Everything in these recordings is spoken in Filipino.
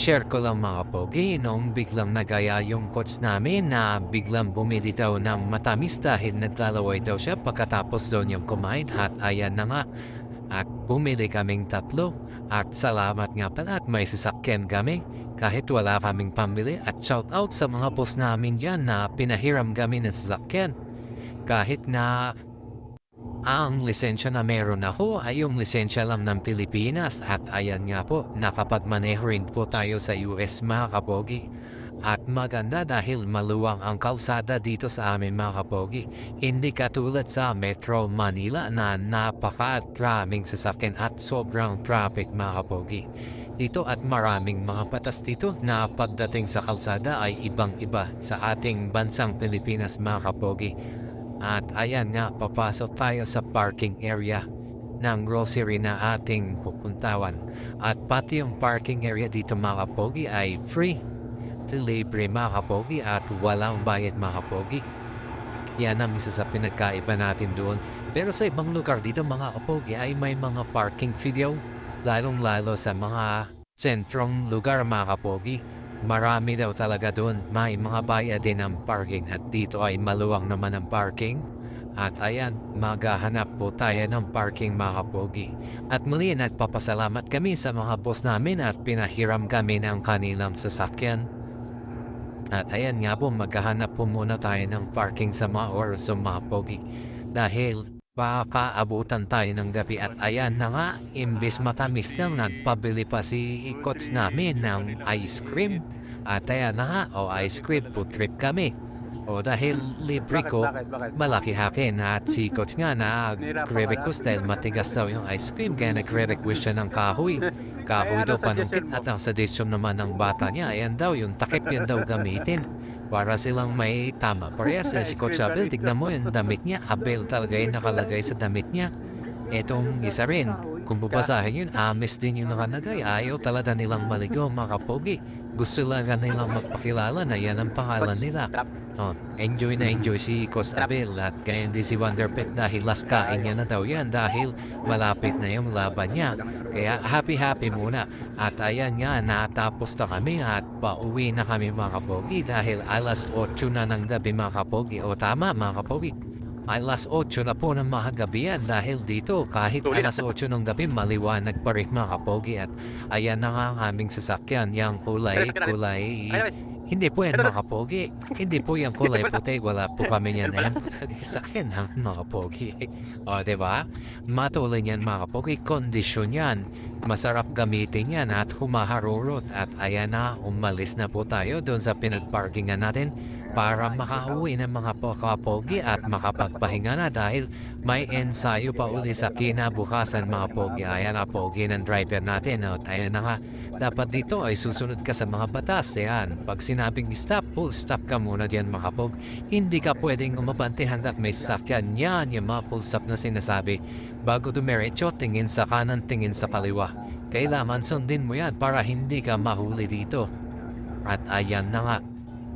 share ko lang mga pogi, noong biglang nagaya yung coach namin na biglang bumili daw ng matamis dahil naglalaway daw siya pagkatapos daw niyang kumain at ayan na nga. At bumili kaming tatlo at salamat nga pala at may sasakyan kami kahit wala kaming pambili at shout out sa mga boss namin dyan na pinahiram kami ng sasakyan. Kahit na ang lisensya na meron ako ay yung lisensya lang ng Pilipinas at ayan nga po, nakapagmaneho rin po tayo sa US mga kapogi. At maganda dahil maluwang ang kalsada dito sa amin mga kapogi. Hindi katulad sa Metro Manila na napaka-daming sasakyan at sobrang traffic mga kapogi. Dito at maraming mga patas dito na pagdating sa kalsada ay ibang-iba sa ating bansang Pilipinas mga kapogi. At ayan nga, papasok tayo sa parking area ng grocery na ating pupuntawan. At pati yung parking area dito mga kapogi ay free. Libre mga kapogi at walang bayad mga kapogi. Yan ang isa sa pinagkaiba natin doon. Pero sa ibang lugar dito mga kapogi ay may mga parking fee daw. Lalong-lalo sa mga sentrong lugar mga kapogi. Marami daw talaga doon, may mga bayad din ang parking at dito ay maluwang naman ang parking. At ayan, maghahanap po tayo ng parking mga kapogi. At muli nagpapasalamat kami sa mga boss namin at pinahiram kami ng kanilang sasakyan. At ayan nga po, maghahanap po muna tayo ng parking sa mga oras mga pogi. Dahil pakaabutan tayo ng gabi at ayan na nga, imbis matamis lang nagpabili pa si coach namin ng ice cream. At ayan na nga, ice cream po trip kami. Dahil libre ko, malaki hakin at si coach nga nag-request dahil matigas daw yung ice cream kaya nag-request siya ng kahoy. Kahoy daw panungkit at ang suggestion naman ng bata niya, ayan daw yung takip yan daw gamitin. Para silang may tama. Parehas si Coach Abel, tignan mo yung damit niya. Abel talaga yung nakalagay sa damit niya. Etong isa rin, kung babasahin yun, amis din yung nakalagay. Ayaw talaga nilang maligaw mga kapogi. Gusto lang nilang magpakilala na yan ang pangalan nila. Enjoy na enjoy si Coach Abel at kaya din si Wonder Pet dahil last kain niya na daw yan dahil malapit na yung laban niya. Kaya happy muna. At ayan nga, natapos na kami at pauwi na kami mga kapogi dahil alas 8 na ng gabi mga kapogi. Tama mga kapogi. Alas 8 na po ng mga gabi yan dahil dito kahit alas 8 ng gabi maliwanag pa rin mga kapogi. At ayan na nga ang aming sasakyan, yung kulay. Hindi po yan mga kapogi. Hindi po yung kulay puti. Wala po kami yan. Ayan po sa akin ha, mga kapogi. Diba? Matuloy yan mga kapogi. Kondisyon yan. Masarap gamitin yan at humaharurot. At ayan na, umalis na po tayo doon sa pinagparkingan natin para makauwi ng mga kapogi at makapagpahinga na dahil may ensayo pa uli sa kinabukasan mga pogi. Ayan na pogi ng driver natin. At ayan na nga, dapat dito ay susunod ka sa mga batas. Ayan, pag sinabing stop, full stop ka muna diyan mga pog. Hindi ka pwedeng umabante hanggat may sasakyan. Yan yung mga full stop na sinasabi. Bago dumiretso, tingin sa kanan, tingin sa kaliwa. Kailangan sundin mo yan para hindi ka mahuli dito. At ayan na nga,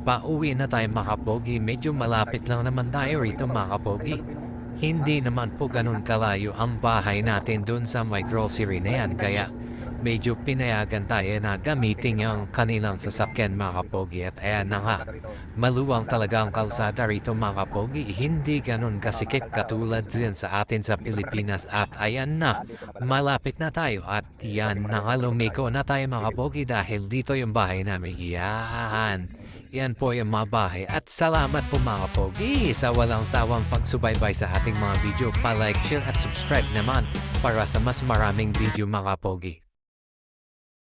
pauwi na tayo mga kapogi. Medyo malapit lang naman tayo rito mga kapogi. Hindi naman po ganun kalayo ang bahay natin dun sa may grocery na yan. Kaya medyo pinayagan tayo na gamitin yung kanilang sasakyan mga kapogi. At ayan na nga, maluwang talaga ang kalsada rito mga kapogi. Hindi ganun kasikip katulad din sa atin sa Pilipinas. At ayan na, malapit na tayo. At yan na nga, lumiko na tayo mga kapogi dahil dito yung bahay namin. Yan po yung mga bahay. At salamat po mga pogi sa walang sawang pagsubaybay sa ating mga video. Pa-like, share at subscribe naman para sa mas maraming video mga pogi.